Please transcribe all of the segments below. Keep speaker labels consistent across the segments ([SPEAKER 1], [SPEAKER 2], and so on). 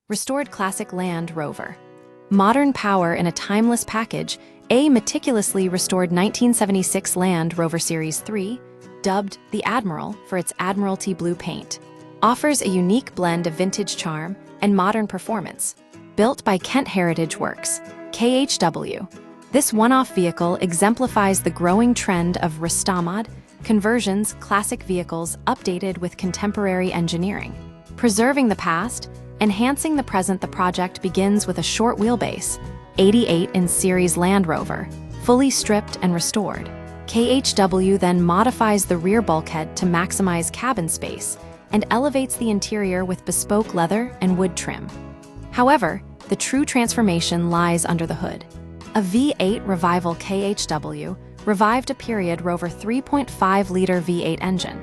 [SPEAKER 1] Restored classic Land Rover. Modern power in a timeless package, a meticulously restored 1976 Land Rover Series 3, dubbed the Admiral for its Admiralty blue paint, offers a unique blend of vintage charm and modern performance. Built by Kent Heritage Works, KHW, this one-off vehicle exemplifies the growing trend of Restamod conversions, classic vehicles updated with contemporary engineering. Preserving the past, enhancing the present. The project begins with a short wheelbase, 88 in series Land Rover, fully stripped and restored. KHW then modifies the rear bulkhead to maximize cabin space and elevates the interior with bespoke leather and wood trim. However, the true transformation lies under the hood. A V8 revival. KHW revived a period Rover 3.5-liter V8 engine,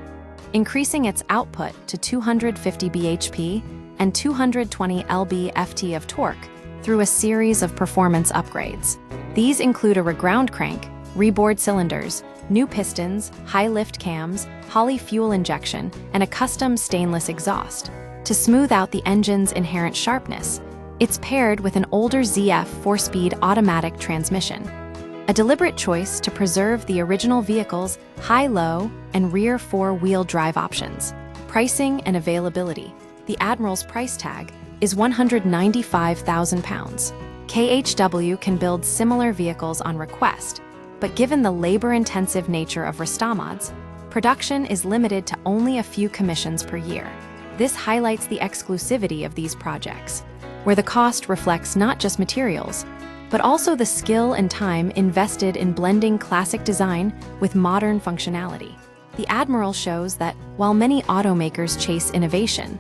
[SPEAKER 1] increasing its output to 250 bhp and 220 lb-ft of torque through a series of performance upgrades. These include a reground crank, rebored cylinders, new pistons, high lift cams, Holley fuel injection, and a custom stainless exhaust. To smooth out the engine's inherent sharpness, it's paired with an older ZF 4-speed automatic transmission. A deliberate choice to preserve the original vehicle's high-low and rear four-wheel drive options. Pricing and availability. The Admiral's price tag is £195,000. KHW can build similar vehicles on request, but given the labor-intensive nature of Restamods, production is limited to only a few commissions per year. This highlights the exclusivity of these projects, where the cost reflects not just materials, but also the skill and time invested in blending classic design with modern functionality. The Admiral shows that while many automakers chase innovation,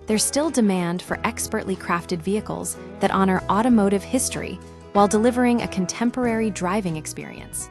[SPEAKER 1] there's still demand for expertly crafted vehicles that honor automotive history while delivering a contemporary driving experience.